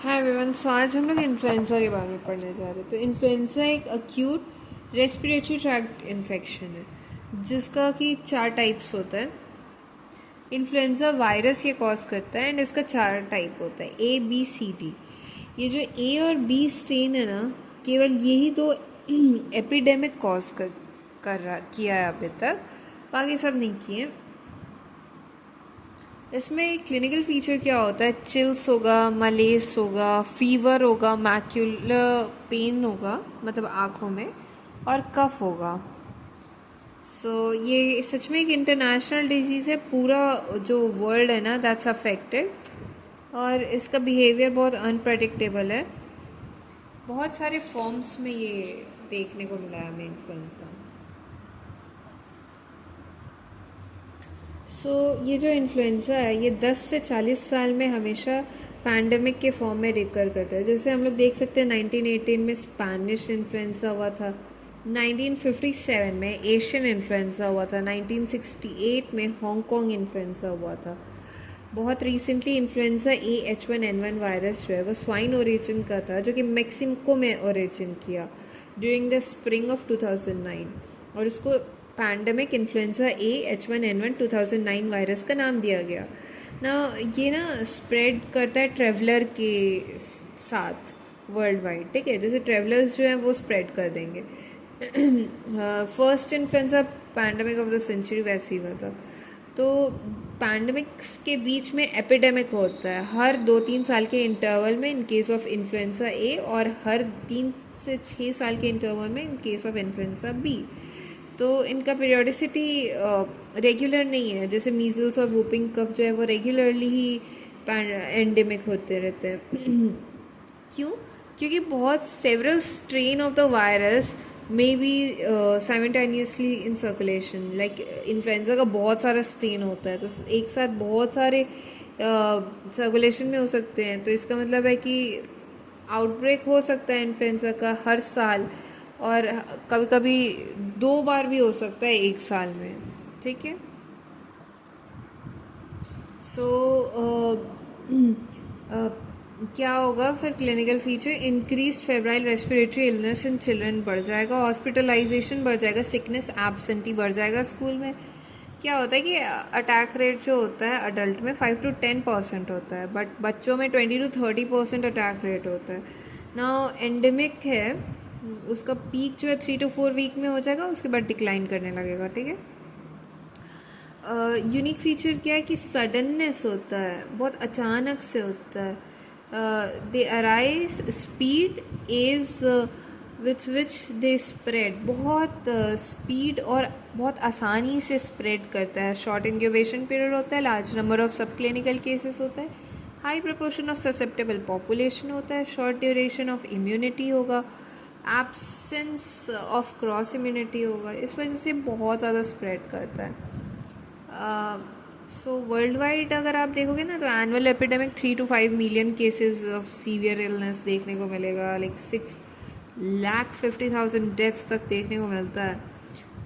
Hi everyone. सो आज हम लोग इन्फ्लुएंजा के बारे में पढ़ने जा रहे हैं। तो इन्फ्लुएंजा एक अक्यूट रेस्पिरेटरी ट्रैक्ट इन्फेक्शन है जिसका कि 4 टाइप्स होता है। इन्फ्लुएंजा वायरस ये कॉज करता है एंड इसका 4 टाइप होता है, ए बी सी डी। ये जो ए और बी स्ट्रेन है ना, केवल यही दो एपिडेमिक कॉज कर रहा किया है अभी तक, बाकी सब नहीं किए। इसमें क्लिनिकल फीचर क्या होता है? चिल्स होगा, मलेस होगा, फीवर होगा, मैक्यूलर पेन होगा मतलब आँखों में, और कफ होगा। ये सच में एक इंटरनेशनल डिजीज़ है। पूरा जो वर्ल्ड है ना, दैट्स अफेक्टेड। और इसका बिहेवियर बहुत अनप्रडिक्टेबल है। बहुत सारे फॉर्म्स में ये देखने को मिला है हमें इन्फ्लुएंजा। ये जो इन्फ्लुएंजा है ये 10 से 40 साल में हमेशा पैंडमिक के फॉर्म में रिकर करता है। जैसे हम लोग देख सकते हैं 1918 में स्पेनिश इन्फ्लुएंजा हुआ था, 1957 में एशियन इन्फ्लुएंजा हुआ था, 1968 में हांगकांग इन्फ्लुएंजा हुआ था। बहुत रिसेंटली इन्फ्लुएंजा H1N1 वायरस जो है वो स्वाइन ओरिजिन का था, जो कि मेक्सिको में ओरिजिन किया ड्यूरिंग द स्प्रिंग ऑफ 2009, और उसको पैंडमिक इन्फ्लुएंजा H1N1 2009 वायरस का नाम दिया गया ना। ये ना स्प्रेड करता है ट्रेवलर के साथ वर्ल्ड वाइड, ठीक है। जैसे ट्रेवलर्स जो हैं वो स्प्रेड कर देंगे। First influenza pandemic of the century वैसे ही हुआ था। तो पैंडमिक्स के बीच में एपिडेमिक होता है हर 2-3 साल के इंटरवल में in case of influenza A, और हर 3 से 6 साल के इंटरवल में in case of influenza B. तो इनका पीरियोडिसिटी रेगुलर नहीं है। जैसे मीजल्स और वूपिंग कफ जो है वो रेगुलरली ही एंडेमिक होते रहते हैं। क्यों? क्योंकि बहुत several strain of the virus may be simultaneously in circulation. Like influenza का बहुत सारा स्ट्रेन होता है, तो एक साथ बहुत सारे सर्कुलेशन में हो सकते हैं। तो इसका मतलब है कि आउटब्रेक हो सकता है इन्फ्लुएंजा का हर साल, और कभी कभी 2 बार भी हो सकता है 1 साल में, ठीक है। सो क्या होगा फिर? Clinical feature increase febrile respiratory illness in children बढ़ जाएगा, हॉस्पिटलाइजेशन बढ़ जाएगा, सिकनेस एब्सेंटी बढ़ जाएगा स्कूल में। क्या होता है कि अटैक रेट जो होता है अडल्ट में 5 to 10% होता है, बट बच्चों में 20 to 30% अटैक रेट होता है ना। एंडेमिक है, उसका पीक जो है 3 to 4 वीक में हो जाएगा, उसके बाद डिक्लाइन करने लगेगा, ठीक है। यूनिक फीचर क्या है कि सडननेस होता है, बहुत अचानक से होता है। दे arise speed is with which they spread, बहुत स्पीड और बहुत आसानी से स्प्रेड करता है। शॉर्ट इंक्यूबेशन पीरियड होता है, लार्ज नंबर ऑफ सब क्लिनिकल केसेस होता है, high proportion of susceptible population होता है, शॉर्ट ड्यूरेशन ऑफ इम्यूनिटी होगा, एब्सेंस ऑफ क्रॉस इम्यूनिटी होगा। इस वजह से बहुत ज़्यादा स्प्रेड करता है। वर्ल्ड वाइड अगर आप देखोगे ना, तो annual epidemic 3 to 5 million cases of severe illness देखने को मिलेगा। लाइक 6,50,000 डेथ्स तक देखने को मिलता है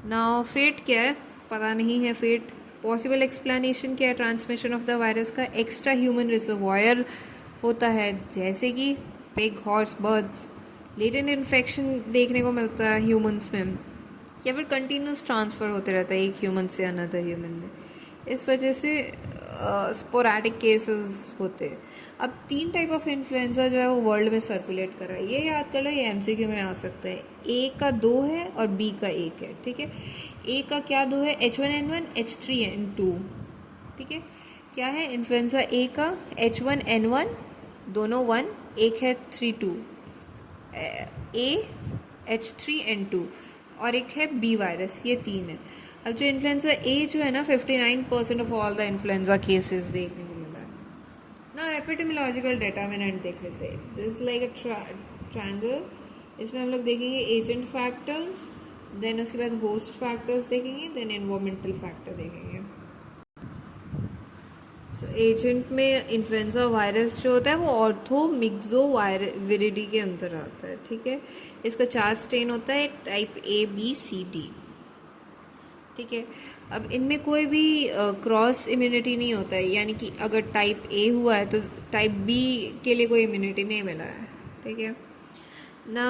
ना। फेट क्या है पता नहीं है। फेट पॉसिबल एक्सप्लेनेशन क्या है ट्रांसमिशन ऑफ द वायरस का? एक्स्ट्रा ह्यूमन रिजर्वायर होता है, जैसे कि pig, horse, birds. Latent infection देखने को मिलता है ह्यूमंस में, या फिर कंटिन्यूस ट्रांसफ़र होते रहता है एक ह्यूमन से अनदर ह्यूमन में। इस वजह से स्पोरैडिक केसेस होते हैं। अब 3 टाइप ऑफ इन्फ्लुएंजा जो है वो वर्ल्ड में सर्कुलेट कर रहा है। ये याद कर लो, ये MCQ में आ सकता है। ए का 2 है और बी का 1 है, ठीक है। ए का क्या 2 है? H1N1, H3N2, ठीक है। क्या है इन्फ्लुएंजा ए का? H1N1 दोनों 1, एक है 3-2, ए H3N2, और एक है बी वायरस। ये 3 है। अब जो इन्फ्लुएंजा ए जो है ना, 59% of all the influenza cases देखने को मिला है ना। एपिडेमियोलॉजिकल डिटर्मिनेंट देख लेते हैं। This like a triangle. इसमें हम लोग देखेंगे एजेंट फैक्टर्स, देन उसके बाद होस्ट फैक्टर्स देखेंगे, देन एनवायरमेंटल फैक्टर देखेंगे। एजेंट में इन्फ्लुएंजा वायरस जो होता है वो ऑर्थोमिक्सो विरिडी के अंदर आता है, ठीक है। इसका 4 स्ट्रेन होता है, type A, B, C, D, ठीक है। अब इनमें कोई भी क्रॉस इम्यूनिटी नहीं होता है, यानी कि अगर टाइप ए हुआ है तो टाइप बी के लिए कोई इम्यूनिटी नहीं मिला है, ठीक है ना।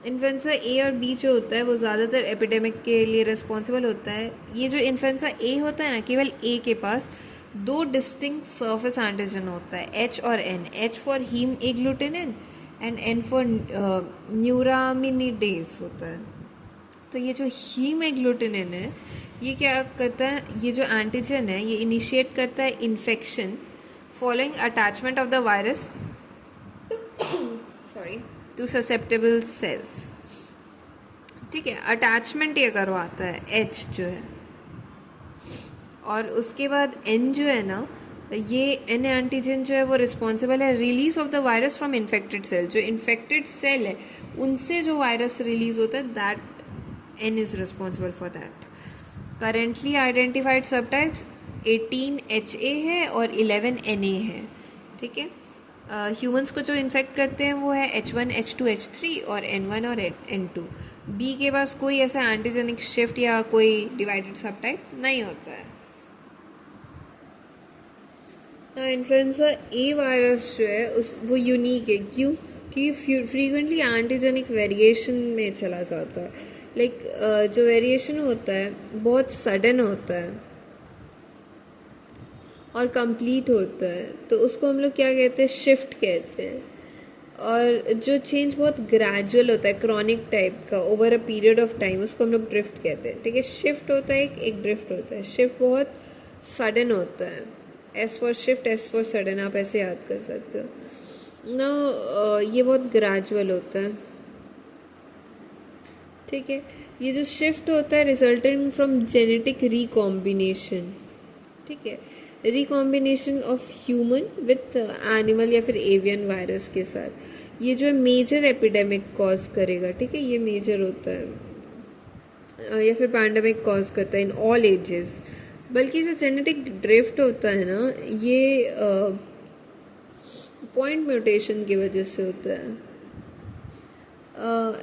इन्फ्लुएंजा ए और बी जो होता है वो ज़्यादातर एपिडेमिक के लिए रिस्पॉन्सिबल होता है। ये जो इन्फ्लुएंजा ए होता है ना, केवल ए के पास दो डिस्टिंक्ट सरफेस एंटीजन होता है, एच और N. H for hemagglutinin and N for neuraminidase होता है। तो ये जो हीम एग्लूटिनिन है ये क्या करता है, ये जो एंटीजन है ये इनिशिएट करता है infection following attachment of the virus sorry to susceptible cells, ठीक है। अटैचमेंट ये करवाता है एच जो है, और उसके बाद एन जो है ना, ये एन एंटीजन जो है वो रिस्पॉन्सिबल है release of the virus from infected cell. जो इन्फेक्टेड सेल है उनसे जो वायरस रिलीज होता है, that N is responsible for that. Currently identified subtypes 18 HA है और 11 NA है, ठीक है। ह्यूमंस को जो इन्फेक्ट करते हैं वो है H1, H2, H3 और N1 और N2। बी के पास कोई ऐसा एंटीजेनिक शिफ्ट या कोई डिवाइडेड सब टाइप नहीं होता है। ना इन्फ्लुएंजा ए वायरस जो है वो यूनिक है, क्यों कि फ्रीक्वेंटली एंटीजेनिक वेरिएशन में चला जाता है। लाइक जो वेरिएशन होता है बहुत सडन होता है और कंप्लीट होता है, तो उसको हम लोग क्या कहते हैं, शिफ्ट कहते हैं। और जो चेंज बहुत ग्रेजुअल होता है, क्रॉनिक टाइप का, over a period of time, उसको हम लोग ड्रिफ्ट कहते हैं, ठीक है। शिफ्ट होता है एक ड्रिफ्ट होता है। शिफ्ट बहुत सडन होता है, S for shift, S for sudden, आप ऐसे याद कर सकते हो ना। ये बहुत ग्रेजुअल होता है, ठीक है। ये जो शिफ्ट होता है रिजल्टिंग फ्रॉम जेनेटिक रिकॉम्बिनेशन, ठीक है, recombination of human with animal या फिर एवियन वायरस के साथ। ये जो है मेजर एपिडेमिक कॉज करेगा, ठीक है, ये मेजर होता है या फिर पैंडेमिक कॉज करता है इन ऑल एजेस। बल्कि जो जेनेटिक ड्रिफ्ट होता है ना, ये पॉइंट म्यूटेशन की वजह से होता है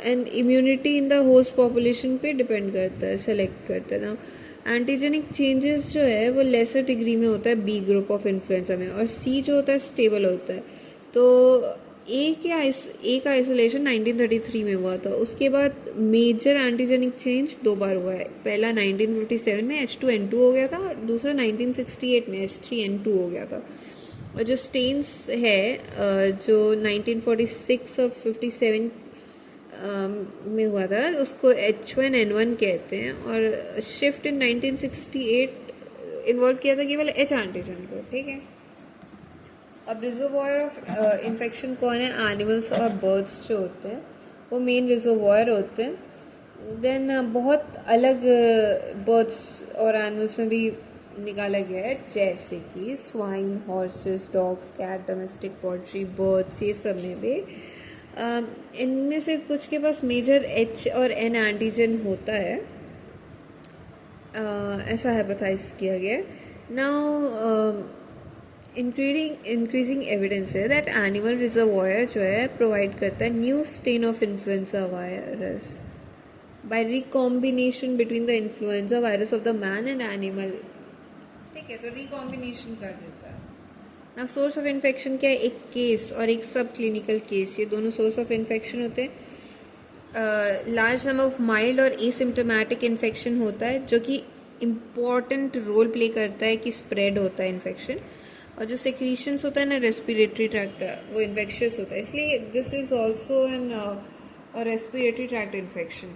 and immunity in the host population पे डिपेंड करता है, सेलेक्ट करता है ना। एंटीजेनिक चेंजेस जो है वो लेसर डिग्री में होता है बी ग्रुप ऑफ इन्फ्लुएंजा में, और सी जो होता है स्टेबल होता है। तो ए का आइसोलेशन 1933 में हुआ था। उसके बाद मेजर एंटीजेनिक चेंज दो बार हुआ है। पहला 1957 में H2N2 हो गया था, और दूसरा 1968 में H3N2 हो गया था। और जो स्टेन्स है जो 1946 और 57 में हुआ था, उसको H1N1 कहते हैं। और शिफ्ट इन 1968 इन्वॉल्व किया था केवल H एंटीजन को, ठीक है। अब रिजर्वॉयर ऑफ इन्फेक्शन कौन है, एनिमल्स और बर्ड्स जो होते हैं वो मेन रिजर्वॉयर होते हैं। देन बहुत अलग बर्ड्स और एनिमल्स में भी निकाला गया है, जैसे कि swine, horses, dogs, cat, domestic poultry, birds, ये सब में भी इनमें से कुछ के पास मेजर H और N एंटीजन होता है, ऐसा हाइपोथेसाइज किया गया। नाउ इंक्रीजिंग एविडेंस है दैट एनिमल रिजर्वॉयर जो है प्रोवाइड करता है new strain of influenza virus by recombination between the influenza virus of the man and animal, ठीक है। तो रिकॉम्बिनेशन कर देता है ना। सोर्स ऑफ इन्फेक्शन क्या है, एक केस और एक सब क्लिनिकल केस, ये दोनों सोर्स ऑफ इन्फेक्शन होते हैं। लार्ज नंबर ऑफ माइल्ड और एसिम्प्टोमेटिक इन्फेक्शन होता है, जो कि इम्पॉर्टेंट रोल प्ले करता है कि स्प्रेड होता है इन्फेक्शन। और जो सेक्रीशंस होता है ना रेस्पिरेटरी ट्रैक्ट, वो इन्फेक्शियस होता है, इसलिए this is also an respiratory tract infection,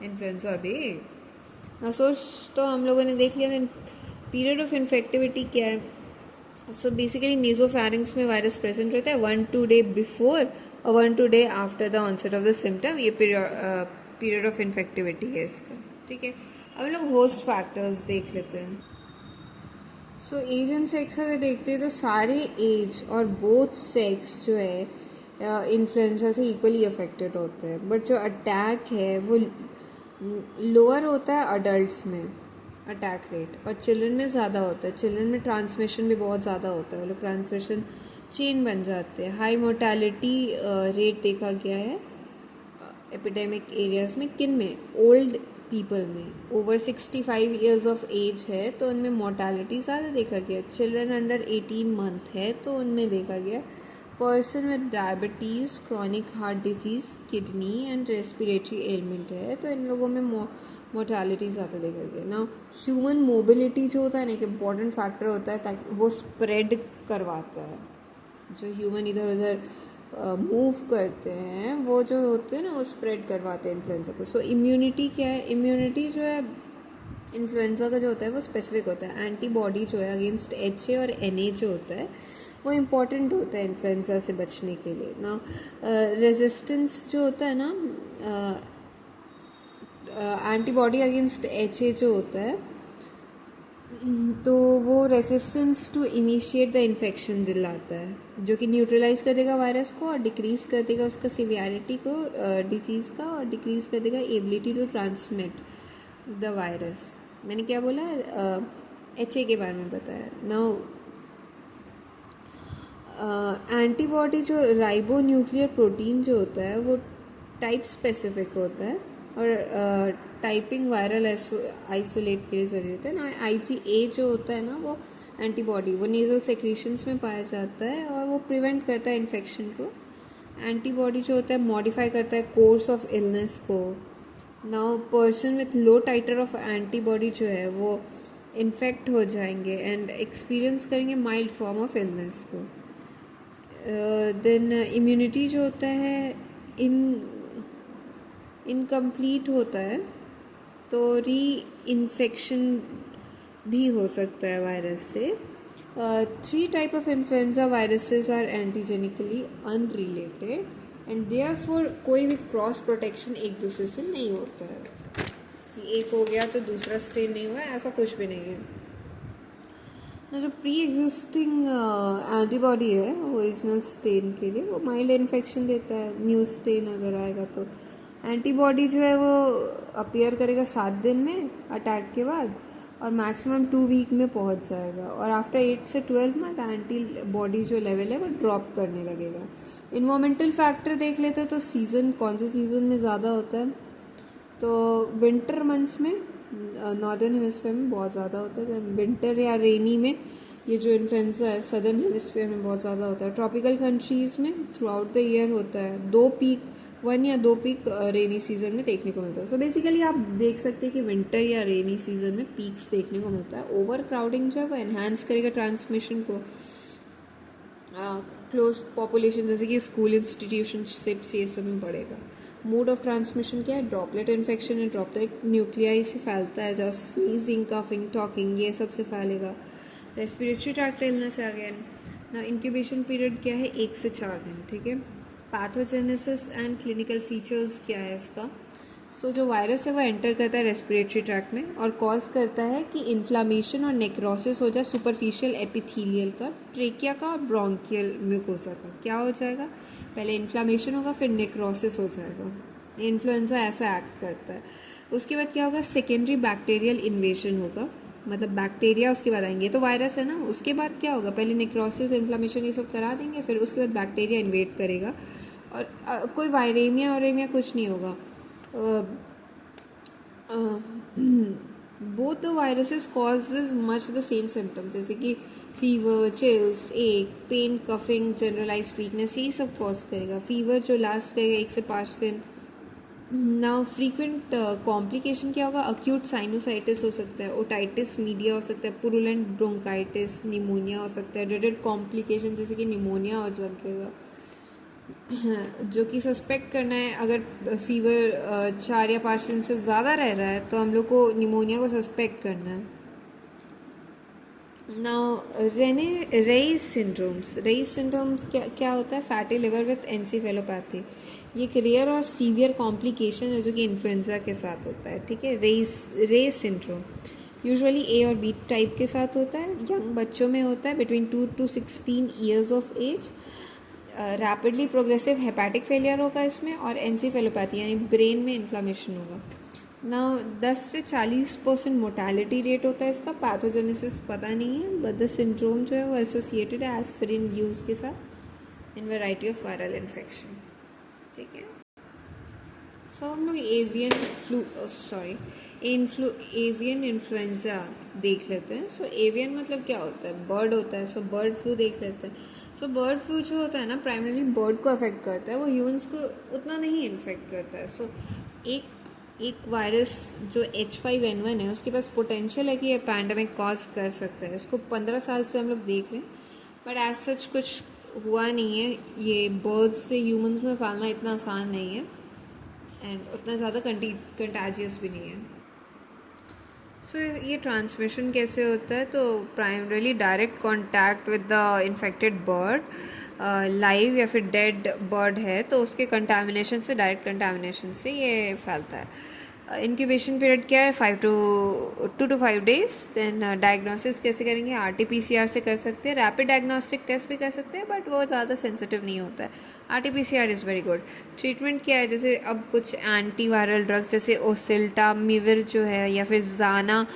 influenza भी। सोर्स तो हम लोगों ने देख लिया। पीरियड ऑफ इन्फेक्टिविटी क्या है, सो बेसिकली नेजोफैरिंग्स में वायरस प्रेजेंट रहता है 1-2 डे बिफोर और 1-2 day after the onset of the symptom. ये पीरियड ऑफ इन्फेक्टिविटी है इसका, ठीक है। अब हम लोग होस्ट फैक्टर्स देख लेते हैं। सो एज एंड सेक्स अगर देखते हैं तो सारे एज और बोथ सेक्स जो है इन्फ्लुएंजा से इक्वली अफेक्टेड होते हैं, बट जो अटैक है वो लोअर होता है अडल्ट्स में अटैक रेट, और चिल्ड्रन में ज़्यादा होता है। चिल्ड्रन में ट्रांसमिशन भी बहुत ज़्यादा होता है, वो लोग ट्रांसमिशन चेन बन जाते हैं। हाई मोर्टेलिटी रेट देखा गया है एपिडेमिक एरियाज़ में, किन में, ओल्ड पीपल में ओवर 65 ईयर्स ऑफ एज है तो उनमें मोर्टालिटी ज़्यादा देखा गया। चिल्ड्रन अंडर 18 मंथ है तो उनमें देखा गया। Person with diabetes, chronic heart disease, kidney and respiratory element है तो इन लोगों में मोर्टालिटी ज़्यादा देखा गया ना। ह्यूमन मोबिलिटी जो होता है ना, एक इम्पॉर्टेंट फैक्टर होता है ताकि वो स्प्रेड करवाता है। जो ह्यूमन इधर उधर मूव करते हैं वो जो होते हैं ना वो स्प्रेड करवाते हैं इन्फ्लुएंजा को। सो इम्यूनिटी क्या है? इम्यूनिटी जो है इन्फ्लुएंजा का जो होता है वो स्पेसिफिक होता है। एंटीबॉडी जो है अगेंस्ट HA और NA जो होता है वो इम्पॉर्टेंट होता है इन्फ्लुएंजा से बचने के लिए ना। रेजिस्टेंस जो होता है ना, एंटीबॉडी अगेंस्ट HA जो होता है तो वो resistance to initiate the infection दिलाता है, जो कि न्यूट्रलाइज कर देगा वायरस को और डिक्रीज़ कर देगा उसका सिवियरिटी को डिसीज़ का, और डिक्रीज़ कर देगा ability to transmit the virus. मैंने क्या बोला? HA के बारे में बताया। नाउ एंटीबॉडी जो राइबो न्यूक्लियर प्रोटीन जो होता है वो टाइप स्पेसिफिक होता है और टाइपिंग वायरल आइसोलेट के लिए ज़रूरी होता है ना। IgA जो होता है ना वो एंटीबॉडी वो नेज़ल सेक्रीशंस में पाया जाता है और वो प्रिवेंट करता है इन्फेक्शन को। एंटीबॉडी जो होता है मॉडिफाई करता है कोर्स ऑफ इलनेस को। Now person with low titre of antibody जो है वो इन्फेक्ट हो जाएंगे एंड एक्सपीरियंस करेंगे माइल्ड फॉर्म ऑफ इलनेस को। देन इम्यूनिटी जो होता है इनकम्प्लीट होता है तो री इन्फेक्शन भी हो सकता है वायरस से। 3 type of influenza viruses are antigenically unrelated and therefore कोई भी क्रॉस प्रोटेक्शन एक दूसरे से नहीं होता है कि एक हो गया तो दूसरा स्ट्रेन नहीं हुआ, ऐसा कुछ भी नहीं है ना। जो प्री एग्जिस्टिंग एंटीबॉडी है ओरिजिनल स्ट्रेन के लिए वो माइल्ड इन्फेक्शन देता है। न्यू स्ट्रेन अगर आएगा तो एंटीबॉडी जो है वो अपीयर करेगा 7 दिन में अटैक के बाद और मैक्सिमम 2 वीक में पहुंच जाएगा और आफ्टर 8 से 12 मंथ एंटीबॉडी जो लेवल है वो ड्रॉप करने लगेगा। इन्वायरमेंटल फैक्टर देख लेते हैं तो सीज़न, कौन से सीज़न में ज़्यादा होता है तो विंटर मंथ्स में नॉर्दर्न हेमिस्फीयर में बहुत ज़्यादा होता है। विंटर या रेनी में ये जो इन्फ्लुएंजा है सदर्न हेमिस्फीयर में बहुत ज़्यादा होता है। ट्रॉपिकल कंट्रीज़ में थ्रू आउट द ईयर होता है। 1 या 2 पीक रेनी सीजन में देखने को मिलता है। सो बेसिकली आप देख सकते हैं कि विंटर या रेनी सीजन में पीक्स देखने को मिलता है। ओवर क्राउडिंग जो है वो एनहांस करेगा ट्रांसमिशन को। क्लोज पॉपुलेशन जैसे कि स्कूल इंस्टीट्यूशनशिप्स ये सब में बढ़ेगा। मोड ऑफ ट्रांसमिशन क्या है? ड्रॉपलेट इन्फेक्शन है। ड्रॉपलेट न्यूक्लियाई से फैलता है, जब स्नीजिंग, कफिंग, टॉकिंग ये सब से फैलेगा। रेस्पिरेटरी ट्रैक्ट इलनेस आ गया ना। इंक्यूबेशन पीरियड क्या है? 1 से 4 दिन, ठीक है। पैथोजेनेसिस एंड क्लिनिकल फीचर्स क्या है इसका? सो जो वायरस है वो एंटर करता है रेस्पिरेटरी ट्रैक्ट में और कॉज करता है कि इन्फ्लामेशन और नेक्रोसिस हो जाए सुपरफिशियल एपिथेलियल का, ट्रेकिया का और ब्रोंकियल म्यूकोसा का। क्या हो जाएगा? पहले इन्फ्लामेशन होगा फिर नेक्रोसिस हो जाएगा। इन्फ्लुएंजा ऐसा एक्ट करता है। उसके बाद क्या होगा? सेकेंडरी बैक्टीरियल इन्वेजन होगा, मतलब बैक्टीरिया उसके बाद आएंगे। तो वायरस है ना, उसके बाद क्या होगा? पहले नेक्रोसिस, इन्फ्लामेशन ये सब करा देंगे, फिर उसके बाद बैक्टीरिया इन्वेड करेगा और कोई वायरेमिया कुछ नहीं होगा। Both the viruses causes much the same symptoms, जैसे कि फीवर, चिल्स, एक, पेन, कफिंग, जनरलाइज्ड वीकनेस, यही सब कॉज करेगा। फीवर जो लास्ट करेगा 1 से 5 दिन। नाउ फ्रीक्वेंट कॉम्प्लिकेशन क्या होगा? अक्यूट साइनोसाइटिस हो सकता है, ओटाइटिस मीडिया हो सकता है, पुरुलेंट ब्रोंकाइटिस, निमोनिया हो सकता है। ड्रेडेड कॉम्प्लिकेशन जैसे कि निमोनिया हो जाएगा, जो कि सस्पेक्ट करना है। अगर फीवर 4 या 5 दिन से ज़्यादा रह रहा है तो हम लोग को निमोनिया को सस्पेक्ट करना है। नाउ रेइस सिंड्रोम्स क्या होता है? Fatty liver with encephalopathy. ये एक रेयर और सीवियर कॉम्प्लिकेशन है जो कि इन्फ्लुएंजा के साथ होता है, ठीक है। रेइस सिंड्रोम यूजुअली A और B टाइप के साथ होता है। यंग बच्चों में होता है between 2 to 16 years of age. Rapidly progressive hepatic failure होगा इसमें और एंसेफेलोपैथी यानी ब्रेन में इन्फ्लामेशन होगा ना। 10 से 40% मोर्टेलिटी रेट होता है इसका। पैथोजेनेसिस पता नहीं है, बट द सिंड्रोम जो है वो एसोसिएटेड है एस्पिरिन यूज़ के साथ इन वैरायटी ऑफ वायरल इन्फेक्शन, ठीक है। सो हम लोग एवियन इन्फ्लुएंजा देख लेते हैं. सो एवियन मतलब क्या होता है? बर्ड होता है. सो बर्ड फ्लू देख लेते हैं. सो बर्ड फ्लू जो होता है ना, प्राइमरली बर्ड को अफेक्ट करता है, वो ह्यूमंस को उतना नहीं इन्फेक्ट करता है. सो एक वायरस जो H5N1 है, उसके पास पोटेंशियल है कि ये पैंडमिक कॉज कर सकता है. इसको 15 साल से हम लोग देख रहे हैं, बट एज सच कुछ हुआ नहीं है. ये बर्ड्स से ह्यूमंस में फैलना इतना आसान नहीं है एंड उतना ज़्यादा कंटाजियस भी नहीं है. सो ये ट्रांसमिशन कैसे होता है? तो primarily direct contact with the infected bird. Live या फिर डेड बर्ड है तो उसके कंटामिनेशन से, डायरेक्ट कंटामिनेशन से ये फैलता है. इंक्यूबेशन पीरियड क्या है? 2 to 5 days. देन डायग्नोसिस कैसे करेंगे? RT-PCR से कर सकते हैं. रैपिड डायग्नोस्टिक टेस्ट भी कर सकते हैं, बट वो ज़्यादा सेंसिटिव नहीं होता है. RT-PCR is very good. Treatment क्या है? जैसे अब कुछ एंटीवायरल ड्रग्स जैसे ओसिल्टामिविर जो है या फिर जाना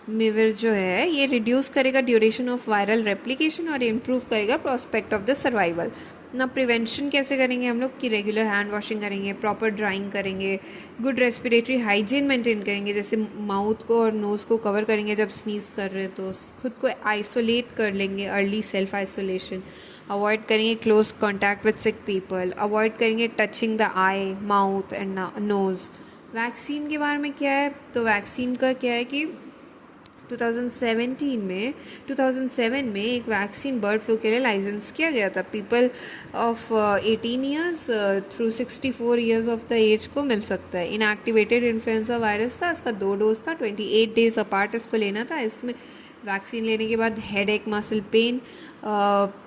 मिविर जो है, ये रिड्यूस करेगा ड्यूरेशन ऑफ वायरल रेप्लिकेशन और इम्प्रूव करेगा प्रोस्पेक्ट ऑफ द सर्वाइवल. ना प्रिवेंशन कैसे करेंगे हम लोग? कि रेगुलर हैंड वॉशिंग करेंगे, प्रॉपर ड्राइंग करेंगे, गुड रेस्पिरेटरी हाइजीन मेंटेन करेंगे, जैसे माउथ को और नोज़ को कवर करेंगे जब स्नीज कर रहे हैं, तो खुद को आइसोलेट कर लेंगे, अर्ली सेल्फ आइसोलेशन. अवॉइड करेंगे close contact with sick people. Avoid करेंगे touching the eye, mouth and nose. Vaccine के बारे में क्या है? तो वैक्सीन का क्या है कि 2007 में एक वैक्सीन बर्ड फ्लू के लिए लाइसेंस किया गया था. People of 18 years through 64 years of the age को मिल सकता है. इनएक्टिवेटेड इन्फ्लुएंजा वायरस था, इसका 2 डोज था, 28 डेज अपार्ट इसको लेना था. इसमें वैक्सीन लेने के बाद हेड एक, मसल पेन,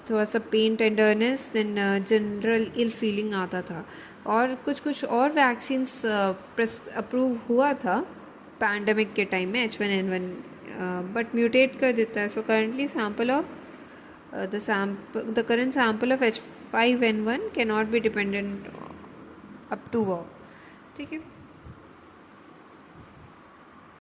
थोड़ा सा पेन टेंडरनेस, देन जनरल इल फीलिंग आता था. और कुछ और वैक्सीन्स अप्रूव हुआ था पैंडमिक के टाइम में H1N1, बट म्यूटेट कर देता है. So currently the current sample of H5N1 can not be dependent up to work. ठीक है.